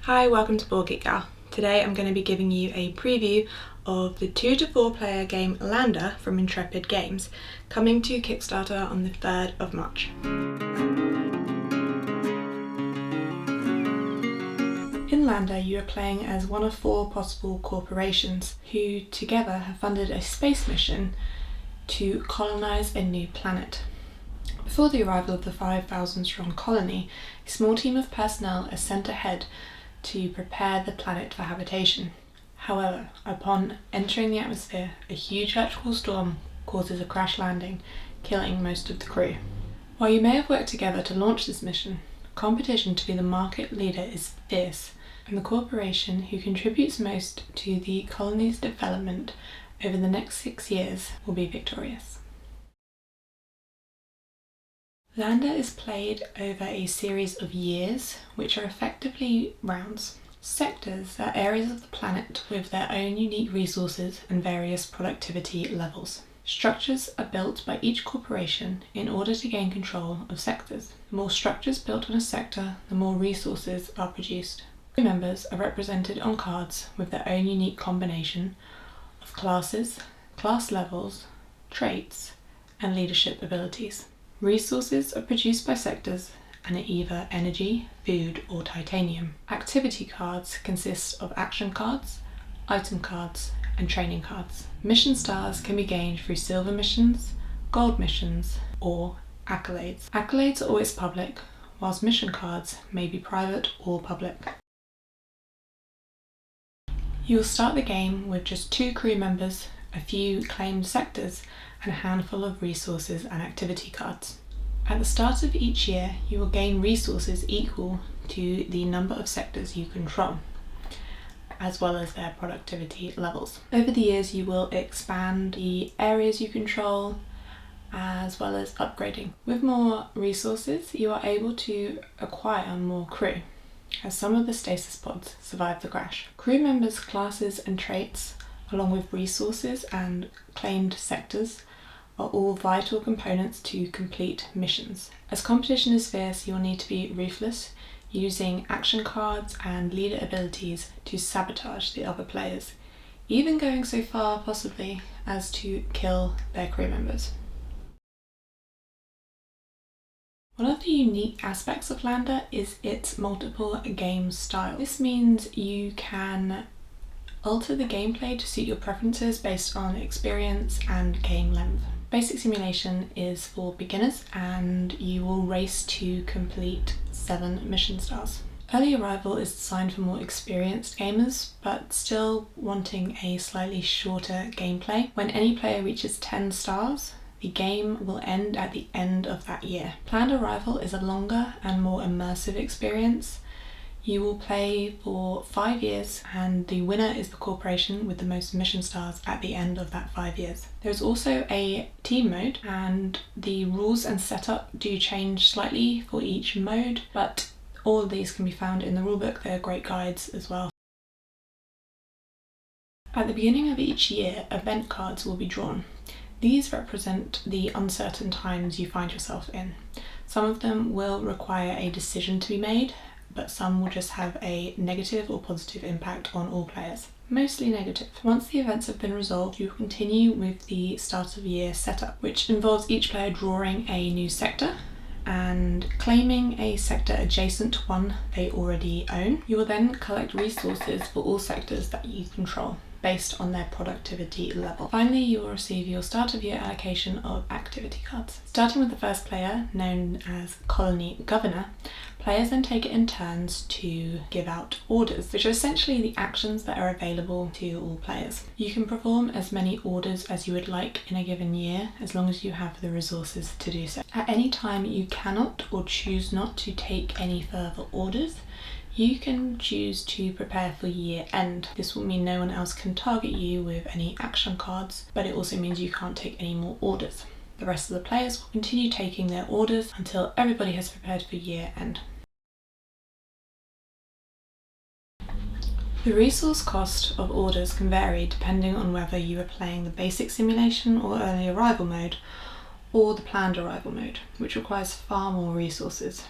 Hi, welcome to Geek. Today I'm going to be giving you a preview of the 2 to 4 player game Lander from Intrepid Games, coming to Kickstarter on the 3rd of March. In Lander, you are playing as one of 4 possible corporations who together have funded a space mission to colonise a new planet. Before the arrival of the 5,000 strong colony, a small team of personnel is sent ahead to prepare the planet for habitation. However, upon entering the atmosphere, a huge electrical storm causes a crash landing, killing most of the crew. While you may have worked together to launch this mission, competition to be the market leader is fierce, and the corporation who contributes most to the colony's development over the next 6 years will be victorious. Lander is played over a series of years, which are effectively rounds. Sectors are areas of the planet with their own unique resources and various productivity levels. Structures are built by each corporation in order to gain control of sectors. The more structures built on a sector, the more resources are produced. Crew members are represented on cards with their own unique combination of classes, class levels, traits, and leadership abilities. Resources are produced by sectors and are either energy, food, or titanium. Activity cards consist of action cards, item cards, and training cards. Mission stars can be gained through silver missions, gold missions, or accolades. Accolades are always public, whilst mission cards may be private or public. You will start the game with just 2 crew members, a few claimed sectors, and a handful of resources and activity cards. At the start of each year, you will gain resources equal to the number of sectors you control, as well as their productivity levels. Over the years, you will expand the areas you control, as well as upgrading. With more resources, you are able to acquire more crew, as some of the stasis pods survive the crash. Crew members' classes and traits, along with resources and claimed sectors, are all vital components to complete missions. As competition is fierce, you'll need to be ruthless, using action cards and leader abilities to sabotage the other players, even going so far possibly as to kill their crew members. One of the unique aspects of Lander is its multiple game style. This means you can alter the gameplay to suit your preferences based on experience and game length. Basic simulation is for beginners, and you will race to complete 7 mission stars. Early arrival is designed for more experienced gamers, but still wanting a slightly shorter gameplay. When any player reaches 10 stars, the game will end at the end of that year. Planned arrival is a longer and more immersive experience. You will play for 5 years, and the winner is the corporation with the most mission stars at the end of that 5 years. There's also a team mode, and the rules and setup do change slightly for each mode, but all of these can be found in the rulebook. They're great guides as well. At the beginning of each year, event cards will be drawn. These represent the uncertain times you find yourself in. Some of them will require a decision to be made, but some will just have a negative or positive impact on all players. Mostly negative. Once the events have been resolved, you will continue with the start of year setup, which involves each player drawing a new sector and claiming a sector adjacent to one they already own. You will then collect resources for all sectors that you control, based on their productivity level. Finally, you will receive your start of year allocation of activity cards. Starting with the first player, known as Colony Governor, players then take it in turns to give out orders, which are essentially the actions that are available to all players. You can perform as many orders as you would like in a given year, as long as you have the resources to do so. At any time, you cannot or choose not to take any further orders. You can choose to prepare for year end. This will mean no one else can target you with any action cards, but it also means you can't take any more orders. The rest of the players will continue taking their orders until everybody has prepared for year end. The resource cost of orders can vary depending on whether you are playing the basic simulation or early arrival mode, or the planned arrival mode, which requires far more resources.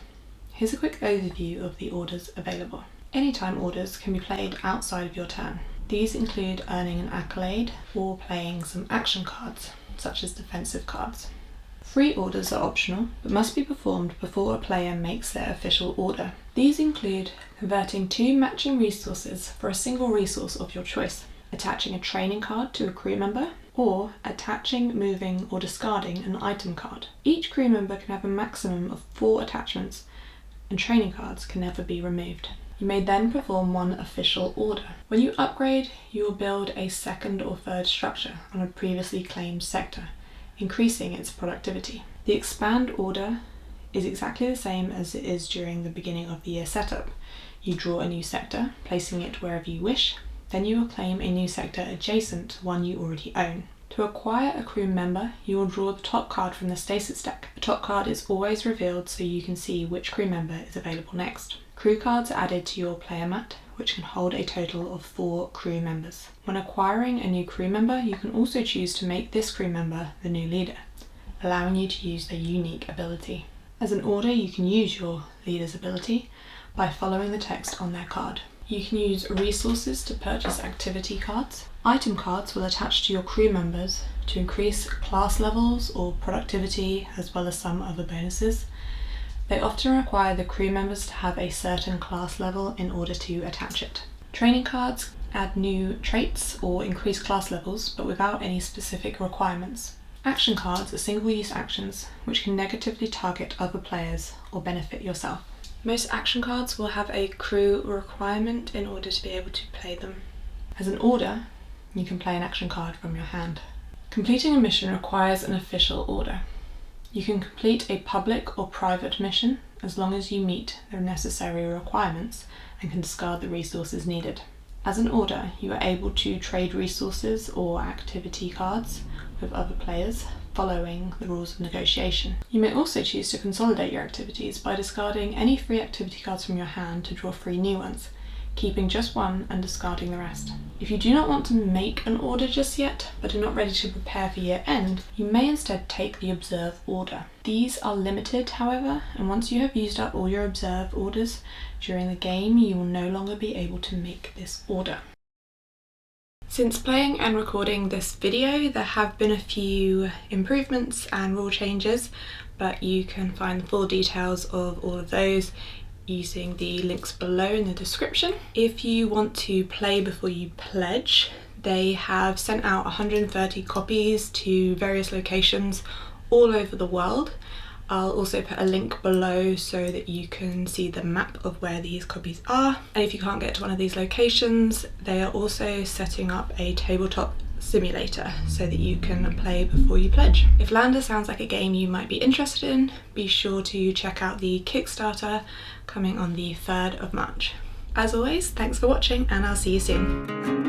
Here's a quick overview of the orders available. Anytime orders can be played outside of your turn. These include earning an accolade or playing some action cards, such as defensive cards. Free orders are optional, but must be performed before a player makes their official order. These include converting 2 matching resources for a single resource of your choice, attaching a training card to a crew member, or attaching, moving, or discarding an item card. Each crew member can have a maximum of 4 attachments, and training cards can never be removed. You may then perform one official order. When you upgrade, you will build a second or third structure on a previously claimed sector, increasing its productivity. The expand order is exactly the same as it is during the beginning of the year setup. You draw a new sector, placing it wherever you wish, then you will claim a new sector adjacent to one you already own. To acquire a crew member, you will draw the top card from the stasis deck. The top card is always revealed so you can see which crew member is available next. Crew cards are added to your player mat, which can hold a total of 4 crew members. When acquiring a new crew member, you can also choose to make this crew member the new leader, allowing you to use their unique ability. As an order, you can use your leader's ability by following the text on their card. You can use resources to purchase activity cards. Item cards will attach to your crew members to increase class levels or productivity, as well as some other bonuses. They often require the crew members to have a certain class level in order to attach it. Training cards add new traits or increase class levels, but without any specific requirements. Action cards are single-use actions which can negatively target other players or benefit yourself. Most action cards will have a crew requirement in order to be able to play them. As an order, you can play an action card from your hand. Completing a mission requires an official order. You can complete a public or private mission as long as you meet the necessary requirements and can discard the resources needed. As an order, you are able to trade resources or activity cards with other players, following the rules of negotiation. You may also choose to consolidate your activities by discarding any free activity cards from your hand to draw 3 new ones, keeping just one and discarding the rest. If you do not want to make an order just yet, but are not ready to prepare for year end, you may instead take the observe order. These are limited, however, and once you have used up all your observe orders during the game, you will no longer be able to make this order. Since playing and recording this video, there have been a few improvements and rule changes, but you can find the full details of all of those using the links below in the description. If you want to play before you pledge, they have sent out 130 copies to various locations all over the world. I'll also put a link below so that you can see the map of where these copies are. And if you can't get to one of these locations, they are also setting up a tabletop simulator so that you can play before you pledge. If Lander sounds like a game you might be interested in, be sure to check out the Kickstarter coming on the 3rd of March. As always, thanks for watching and I'll see you soon.